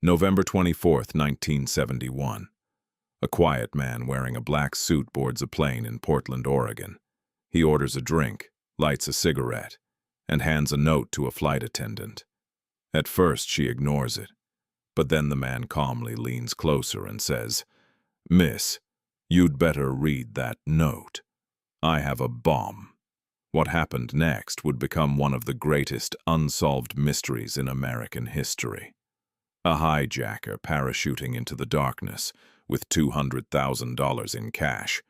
November 24th, 1971. A quiet man wearing a black suit boards a plane in Portland, Oregon. He orders a drink, lights a cigarette, and hands a note to a flight attendant. At first, she ignores it, but then the man calmly leans closer and says, "Miss, you'd better read that note. I have a bomb." What happened next would become one of the greatest unsolved mysteries in American history. A hijacker parachuting into the darkness with $200,000 in cash.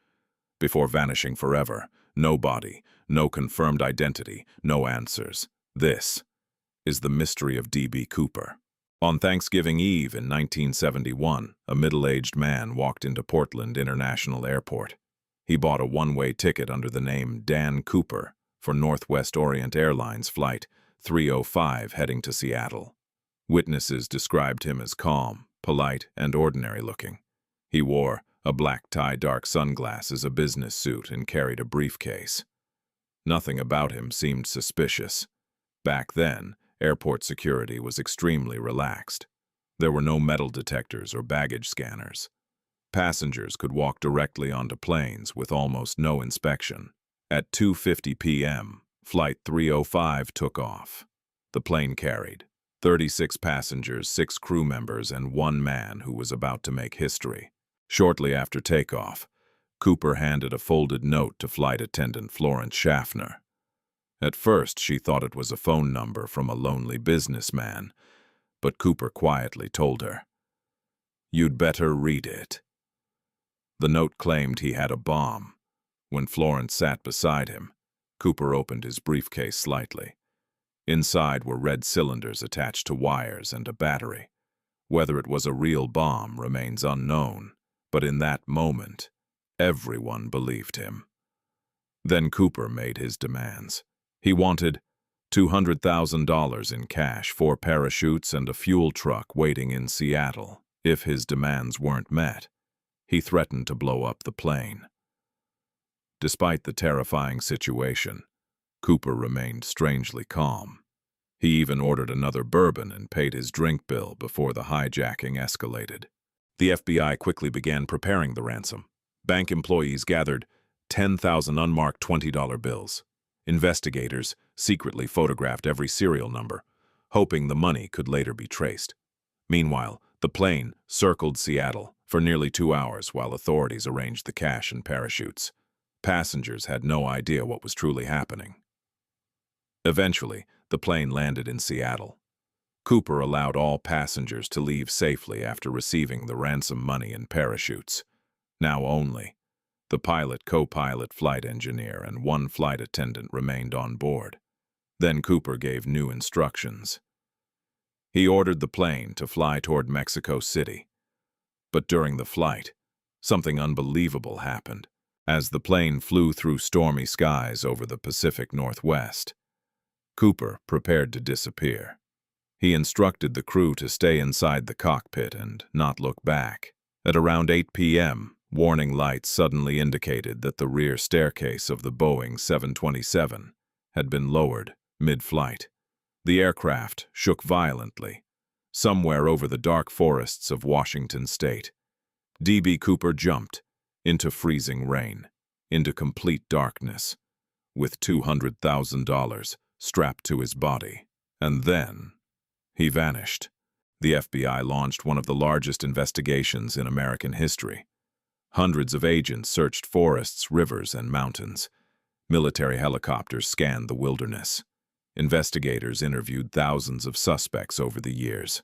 Before vanishing forever, no body, no confirmed identity, no answers. This is the mystery of D.B. Cooper. On Thanksgiving Eve in 1971, a middle-aged man walked into Portland International Airport. He bought a one-way ticket under the name Dan Cooper for Northwest Orient Airlines Flight 305 heading to Seattle. Witnesses described him as calm, polite, and ordinary-looking. He wore a black tie, dark sunglasses, a business suit, and carried a briefcase. Nothing about him seemed suspicious. Back then, airport security was extremely relaxed. There were no metal detectors or baggage scanners. Passengers could walk directly onto planes with almost no inspection. At 2:50 p.m., Flight 305 took off. The plane carried 36 passengers, 6 crew members, and 1 man who was about to make history. Shortly after takeoff, Cooper handed a folded note to flight attendant Florence Schaffner. At first, she thought it was a phone number from a lonely businessman, but Cooper quietly told her, "You'd better read it." The note claimed he had a bomb. When Florence sat beside him, Cooper opened his briefcase slightly. Inside were red cylinders attached to wires and a battery. Whether it was a real bomb remains unknown, but in that moment, everyone believed him. Then Cooper made his demands. He wanted $200,000 in cash, 4 parachutes, and a fuel truck waiting in Seattle. If his demands weren't met, he threatened to blow up the plane. Despite the terrifying situation, Cooper remained strangely calm. He even ordered another bourbon and paid his drink bill before the hijacking escalated. The FBI quickly began preparing the ransom. Bank employees gathered 10,000 unmarked $20 bills. Investigators secretly photographed every serial number, hoping the money could later be traced. Meanwhile, the plane circled Seattle for nearly 2 hours while authorities arranged the cash and parachutes. Passengers had no idea what was truly happening. Eventually, the plane landed in Seattle. Cooper allowed all passengers to leave safely after receiving the ransom money and parachutes. Now only the pilot, co-pilot, flight engineer, and 1 flight attendant remained on board. Then Cooper gave new instructions. He ordered the plane to fly toward Mexico City. But during the flight, something unbelievable happened. As the plane flew through stormy skies over the Pacific Northwest, Cooper prepared to disappear. He instructed the crew to stay inside the cockpit and not look back. At around 8 p.m., warning lights suddenly indicated that the rear staircase of the Boeing 727 had been lowered mid-flight. The aircraft shook violently, somewhere over the dark forests of Washington state. D.B. Cooper jumped into freezing rain, into complete darkness, with $200,000 strapped to his body. And then he vanished. The FBI launched one of the largest investigations in American history. Hundreds of agents searched forests, rivers, and mountains. Military helicopters scanned the wilderness. Investigators interviewed thousands of suspects over the years.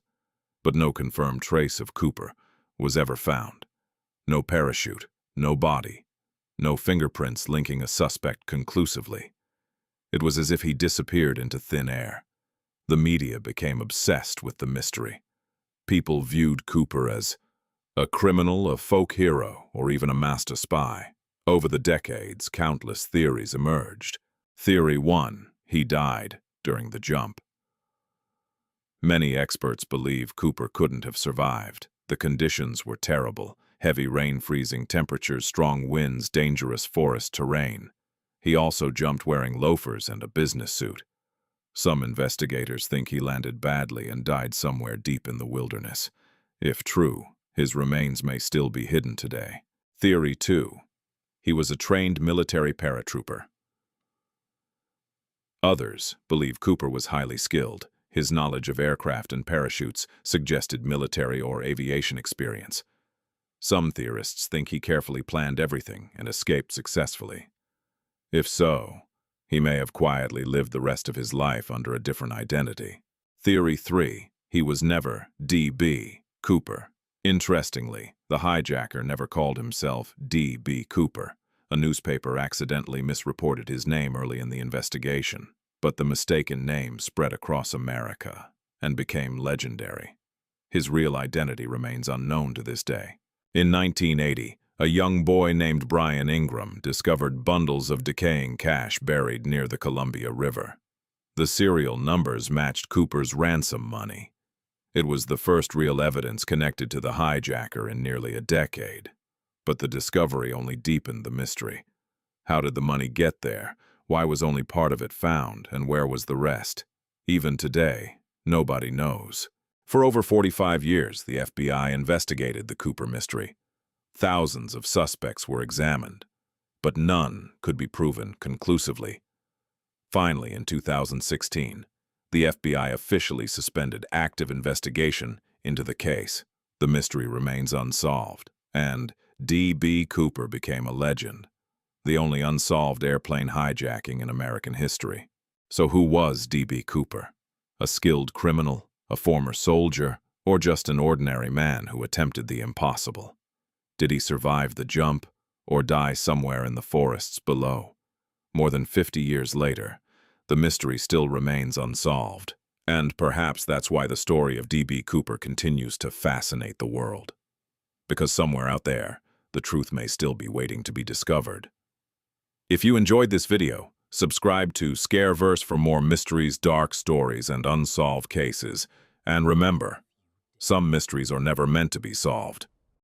But no confirmed trace of Cooper was ever found. No parachute, no body, no fingerprints linking a suspect conclusively. It was as if he disappeared into thin air. The media became obsessed with the mystery. People viewed Cooper as a criminal, a folk hero, or even a master spy. Over the decades, countless theories emerged. Theory 1, he died during the jump. Many experts believe Cooper couldn't have survived. The conditions were terrible. Heavy rain, freezing temperatures, strong winds, dangerous forest terrain. He also jumped wearing loafers and a business suit. Some investigators think he landed badly and died somewhere deep in the wilderness. If true, his remains may still be hidden today. Theory 2. He was a trained military paratrooper. Others believe Cooper was highly skilled. His knowledge of aircraft and parachutes suggested military or aviation experience. Some theorists think he carefully planned everything and escaped successfully. If so, he may have quietly lived the rest of his life under a different identity. Theory 3. He was never D.B. Cooper. Interestingly, the hijacker never called himself D.B. Cooper. A newspaper accidentally misreported his name early in the investigation, but the mistaken name spread across America and became legendary. His real identity remains unknown to this day. In 1980, a young boy named Brian Ingram discovered bundles of decaying cash buried near the Columbia River. The serial numbers matched Cooper's ransom money. It was the first real evidence connected to the hijacker in nearly a decade. But the discovery only deepened the mystery. How did the money get there? Why was only part of it found, and where was the rest? Even today, nobody knows. For over 45 years, the FBI investigated the Cooper mystery. Thousands of suspects were examined, but none could be proven conclusively. Finally, in 2016, the FBI officially suspended active investigation into the case. The mystery remains unsolved, and D.B. Cooper became a legend, the only unsolved airplane hijacking in American history. So who was D.B. Cooper? A skilled criminal, a former soldier, or just an ordinary man who attempted the impossible? Did he survive the jump, or die somewhere in the forests below? More than 50 years later, the mystery still remains unsolved, and perhaps that's why the story of D.B. Cooper continues to fascinate the world. Because somewhere out there, the truth may still be waiting to be discovered. If you enjoyed this video, subscribe to Scareverse for more mysteries, dark stories, and unsolved cases. And remember, some mysteries are never meant to be solved.